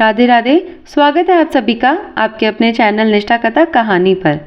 राधे राधे। स्वागत है आप सभी का आपके अपने चैनल निष्ठा कथा कहानी पर।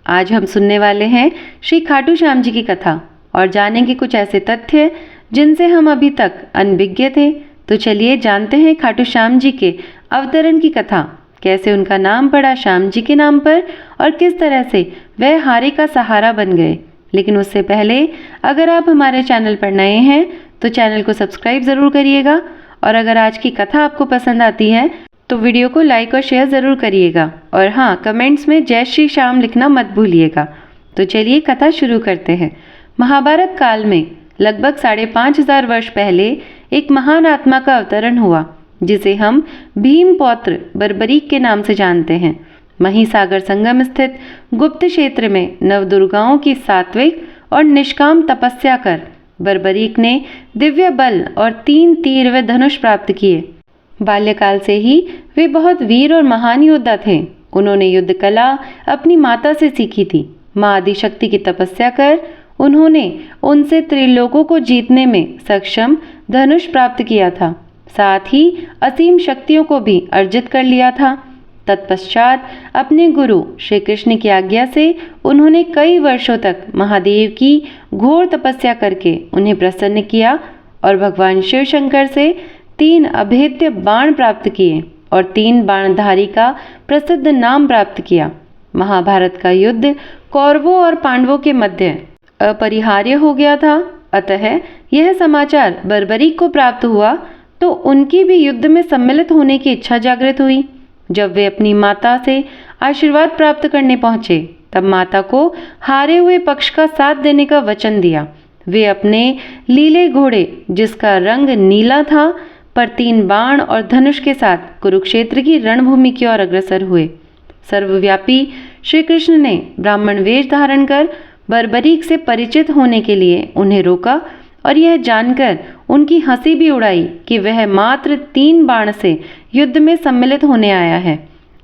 आज हम सुनने वाले हैं श्री खाटू श्याम जी की कथा और जानेंगे कुछ ऐसे तथ्य जिनसे हम अभी तक अनभिज्ञ थे। तो चलिए जानते हैं खाटू श्याम जी के अवतरण की कथा, कैसे उनका नाम पड़ा श्याम जी के नाम पर और किस तरह से वह हारे का सहारा बन गए। लेकिन उससे पहले अगर आप हमारे चैनल पर नए हैं तो चैनल को सब्सक्राइब ज़रूर करिएगा और अगर आज की कथा आपको पसंद आती है तो वीडियो को लाइक और शेयर ज़रूर करिएगा और हाँ, कमेंट्स में जय श्री श्याम लिखना मत भूलिएगा। तो चलिए कथा शुरू करते हैं। महाभारत काल में लगभग 5,500 वर्ष पहले एक महान आत्मा का अवतरण हुआ जिसे हम भीम पौत्र बर्बरीक के नाम से जानते हैं। महिसागर संगम स्थित गुप्त क्षेत्र में नवदुर्गाओं की सात्विक और निष्काम तपस्या कर बर्बरीक ने दिव्य बल और 3 तीर व धनुष प्राप्त किए। बाल्यकाल से ही वे बहुत वीर और महान योद्धा थे। उन्होंने युद्ध कला अपनी माता से सीखी थी। माँ आदिशक्ति की तपस्या कर उन्होंने उनसे त्रिलोकों को जीतने में सक्षम धनुष प्राप्त किया था, साथ ही असीम शक्तियों को भी अर्जित कर लिया था। तत्पश्चात अपने गुरु श्री कृष्ण की आज्ञा से उन्होंने कई वर्षों तक महादेव की घोर तपस्या करके उन्हें प्रसन्न किया और भगवान शिव शंकर से 3 अभेद्य बाण प्राप्त किए और 3 बाणधारी का प्रसिद्ध नाम प्राप्त किया। महाभारत का युद्ध कौरवों और पांडवों के मध्य अपरिहार्य हो गया था। अतः यह समाचार बर्बरीक को प्राप्त हुआ तो उनकी भी युद्ध में सम्मिलित होने की इच्छा जागृत हुई। जब वे अपनी माता से आशीर्वाद प्राप्त करने पहुंचे तब माता को हारे हुए पक्ष का साथ देने का वचन दिया। वे अपने लीले घोड़े जिसका रंग नीला था पर 3 बाण और धनुष के साथ कुरुक्षेत्र की रणभूमि की ओर अग्रसर हुए। सर्वव्यापी श्री कृष्ण ने ब्राह्मण वेश धारण कर बर्बरीक से परिचित होने के लिए उन्हें रोका और यह जानकर उनकी हंसी भी उड़ाई कि वह मात्र 3 बाण से युद्ध में सम्मिलित होने आया है।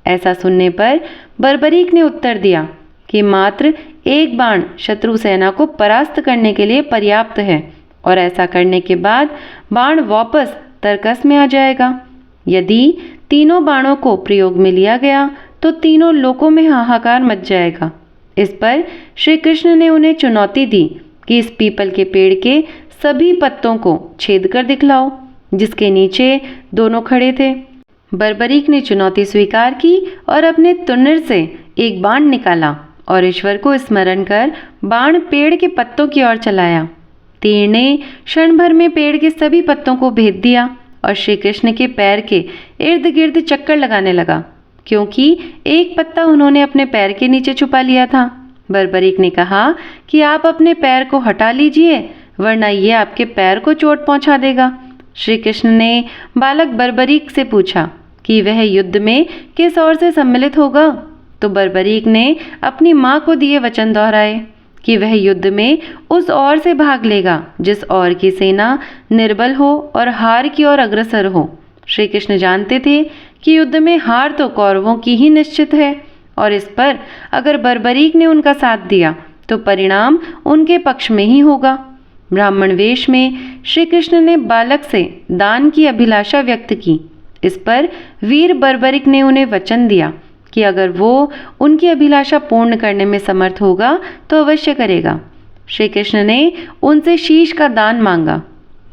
ऐसा सुनने पर बर्बरीक ने उत्तर दिया कि मात्र 1 बाण शत्रु सेना को परास्त करने के लिए पर्याप्त है और ऐसा करने के बाद बाण वापस तरकस में आ जाएगा। यदि तीनों बाणों को प्रयोग में लिया गया तो तीनों लोकों में हाहाकार मच जाएगा। इस पर श्री कृष्ण ने उन्हें चुनौती दी कि इस पीपल के पेड़ के सभी पत्तों को छेद कर दिखलाओ जिसके नीचे दोनों खड़े थे। बर्बरीक ने चुनौती स्वीकार की और अपने तुन्नर से एक बाण निकाला और ईश्वर को स्मरण कर बाण पेड़ के पत्तों की ओर चलाया। तीर ने क्षण भर में पेड़ के सभी पत्तों को भेद दिया और श्री कृष्ण के पैर के इर्द गिर्द चक्कर लगाने लगा, क्योंकि एक पत्ता उन्होंने अपने पैर के नीचे छुपा लिया था। बर्बरीक ने कहा कि आप अपने पैर को हटा लीजिए वरना ये आपके पैर को चोट पहुंचा देगा। श्री कृष्ण ने बालक बर्बरीक से पूछा कि वह युद्ध में किस ओर से सम्मिलित होगा, तो बर्बरीक ने अपनी माँ को दिए वचन दोहराए कि वह युद्ध में उस ओर से भाग लेगा जिस ओर की सेना निर्बल हो और हार की ओर अग्रसर हो। श्री कृष्ण जानते थे कि युद्ध में हार तो कौरवों की ही निश्चित है और इस पर अगर बर्बरीक ने उनका साथ दिया तो परिणाम उनके पक्ष में ही होगा। ब्राह्मण वेश में श्री कृष्ण ने बालक से दान की अभिलाषा व्यक्त की। इस पर वीर बर्बरीक ने उन्हें वचन दिया कि अगर वो उनकी अभिलाषा पूर्ण करने में समर्थ होगा तो अवश्य करेगा। श्री कृष्ण ने उनसे शीश का दान मांगा।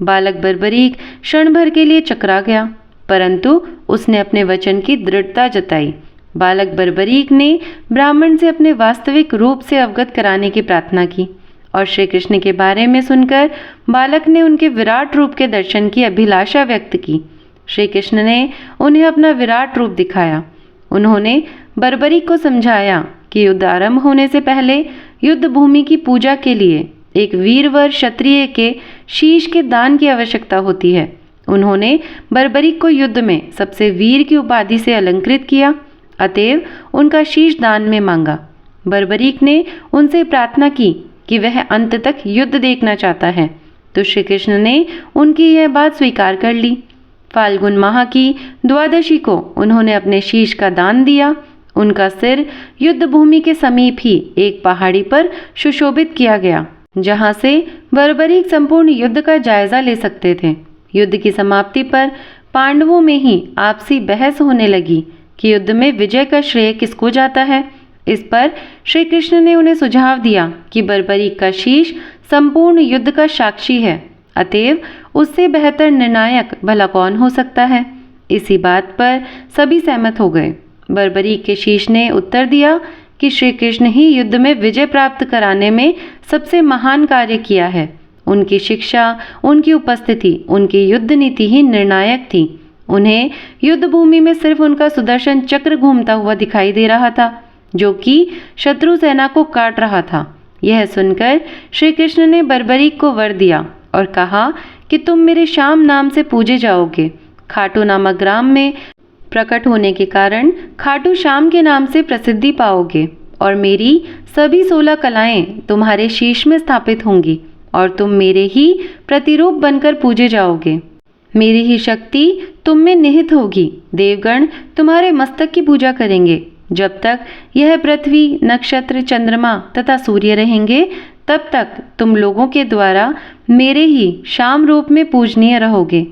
बालक बर्बरीक क्षण भर के लिए चकरा गया, परंतु उसने अपने वचन की दृढ़ता जताई। बालक बर्बरीक ने ब्राह्मण से अपने वास्तविक रूप से अवगत कराने की प्रार्थना की और श्री कृष्ण के बारे में सुनकर बालक ने उनके विराट रूप के दर्शन की अभिलाषा व्यक्त की। श्री कृष्ण ने उन्हें अपना विराट रूप दिखाया। उन्होंने बर्बरीक को समझाया कि युद्ध आरंभ होने से पहले युद्ध भूमि की पूजा के लिए एक वीरवर क्षत्रिय के शीश के दान की आवश्यकता होती है। उन्होंने बर्बरीक को युद्ध में सबसे वीर की उपाधि से अलंकृत किया, अतएव उनका शीश दान में मांगा। बर्बरीक ने उनसे प्रार्थना की कि वह अंत तक युद्ध देखना चाहता है, तो श्री कृष्ण ने उनकी यह बात स्वीकार कर ली। फाल्गुन माह की द्वादशी को उन्होंने अपने शीश का दान दिया। उनका सिर युद्ध भूमि के समीप ही एक पहाड़ी पर सुशोभित किया गया, जहां से बर्बरीक संपूर्ण युद्ध का जायजा ले सकते थे। युद्ध की समाप्ति पर पांडवों में ही आपसी बहस होने लगी कि युद्ध में विजय का श्रेय किसको जाता है। इस पर श्री कृष्ण ने उन्हें सुझाव दिया कि बर्बरीक का शीश संपूर्ण युद्ध का साक्षी है, अतएव उससे बेहतर निर्णायक भला कौन हो सकता है। इसी बात पर सभी सहमत हो गए। बर्बरीक के शीश ने उत्तर दिया कि श्री कृष्ण ही युद्ध में विजय प्राप्त कराने में सबसे महान कार्य किया है। उनकी शिक्षा, उनकी उपस्थिति, उनकी युद्ध नीति ही निर्णायक थी। उन्हें युद्ध भूमि में सिर्फ उनका सुदर्शन चक्र घूमता हुआ दिखाई दे रहा था, जो कि शत्रु सेना को काट रहा था। यह सुनकर श्री कृष्ण ने बर्बरीक को वर दिया और कहा कि तुम मेरे श्याम नाम से पूजे जाओगे। खाटू नामक ग्राम में प्रकट होने के कारण खाटू श्याम के नाम से प्रसिद्धि पाओगे और मेरी सभी 16 कलाएं तुम्हारे शीश में स्थापित होंगी और तुम मेरे ही प्रतिरूप बनकर पूजे जाओगे। मेरी ही शक्ति तुम में निहित होगी। देवगण तुम्हारे मस्तक की पूजा करेंगे। जब तक यह पृथ्वी, नक्षत्र, चंद्रमा तथा सूर्य रहेंगे, तब तक तुम लोगों के द्वारा मेरे ही श्याम रूप में पूजनीय रहोगे।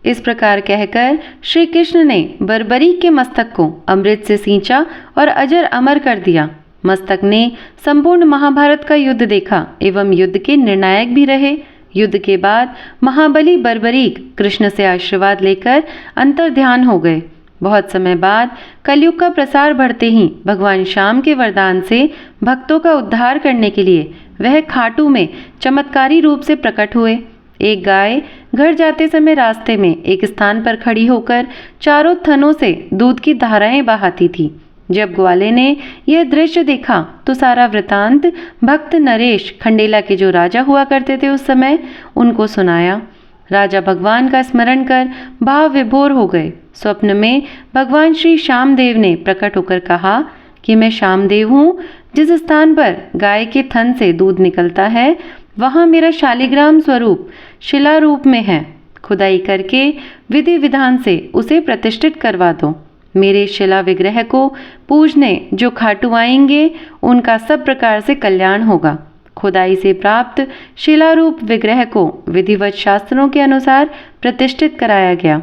इस प्रकार कहकर श्री कृष्ण ने बर्बरीक के मस्तक को अमृत से सींचा और अजर अमर कर दिया। मस्तक ने संपूर्ण महाभारत का युद्ध देखा एवं युद्ध के निर्णायक भी रहे। युद्ध के बाद महाबली बर्बरीक कृष्ण से आशीर्वाद लेकर अंतर्ध्यान हो गए। बहुत समय बाद कलयुग का प्रसार बढ़ते ही भगवान श्याम के वरदान से भक्तों का उद्धार करने के लिए वह खाटू में चमत्कारी रूप से प्रकट हुए। एक गाय घर जाते समय रास्ते में एक स्थान पर खड़ी होकर चारों थनों से दूध की धाराएं बहाती थी। जब ग्वाले ने यह दृश्य देखा तो सारा वृतांत भक्त नरेश खंडेला के जो राजा हुआ करते थे उस समय उनको सुनाया। राजा भगवान का स्मरण कर भाव विभोर हो गए। स्वप्न में भगवान श्री श्यामदेव ने प्रकट होकर कहा कि मैं श्यामदेव हूँ। जिस स्थान पर गाय के थन से दूध निकलता है वहाँ मेरा शालिग्राम स्वरूप शिला रूप में है। खुदाई करके विधि विधान से उसे प्रतिष्ठित करवा दो। मेरे शिला विग्रह को पूजने जो खाटू आएंगे उनका सब प्रकार से कल्याण होगा। खुदाई से प्राप्त शिलारूप विग्रह को विधिवत शास्त्रों के अनुसार प्रतिष्ठित कराया गया।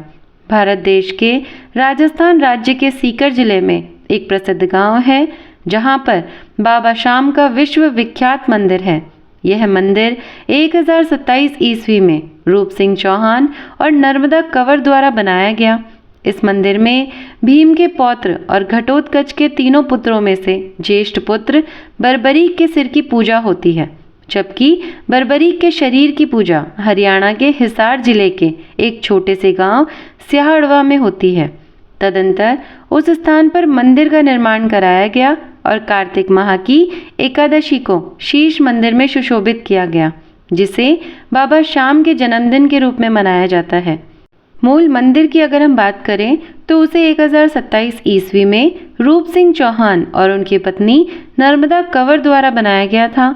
भारत देश के राजस्थान राज्य के सीकर जिले में एक प्रसिद्ध गांव है जहां पर बाबा श्याम का विश्व विख्यात मंदिर है। यह मंदिर 1027 ईस्वी में रूप सिंह चौहान और नर्मदा कंवर द्वारा बनाया गया। इस मंदिर में भीम के पौत्र और घटोत्कच के तीनों पुत्रों में से ज्येष्ठ पुत्र बर्बरीक के सिर की पूजा होती है, जबकि बर्बरीक के शरीर की पूजा हरियाणा के हिसार जिले के एक छोटे से गांव स्याहड़वा में होती है। तदंतर उस स्थान पर मंदिर का निर्माण कराया गया और कार्तिक माह की एकादशी को शीश मंदिर में सुशोभित किया गया, जिसे बाबा श्याम के जन्मदिन के रूप में मनाया जाता है। मूल मंदिर की अगर हम बात करें तो उसे 1027 ईस्वी में रूप सिंह चौहान और उनकी पत्नी नर्मदा कंवर द्वारा बनाया गया था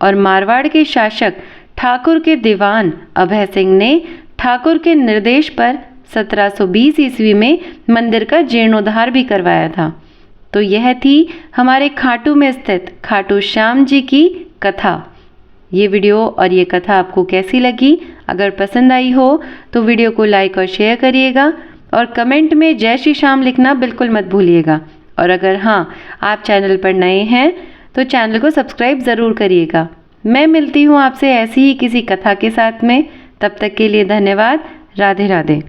और मारवाड़ के शासक ठाकुर के दीवान अभय सिंह ने ठाकुर के निर्देश पर 1720 ईस्वी में मंदिर का जीर्णोद्धार भी करवाया था। तो यह थी हमारे खाटू में स्थित खाटू श्याम जी की कथा। ये वीडियो और ये कथा आपको कैसी लगी? अगर पसंद आई हो तो वीडियो को लाइक और शेयर करिएगा और कमेंट में जय श्री श्याम लिखना बिल्कुल मत भूलिएगा। और अगर हाँ आप चैनल पर नए हैं तो चैनल को सब्सक्राइब ज़रूर करिएगा। मैं मिलती हूँ आपसे ऐसी ही किसी कथा के साथ में। तब तक के लिए धन्यवाद। राधे राधे।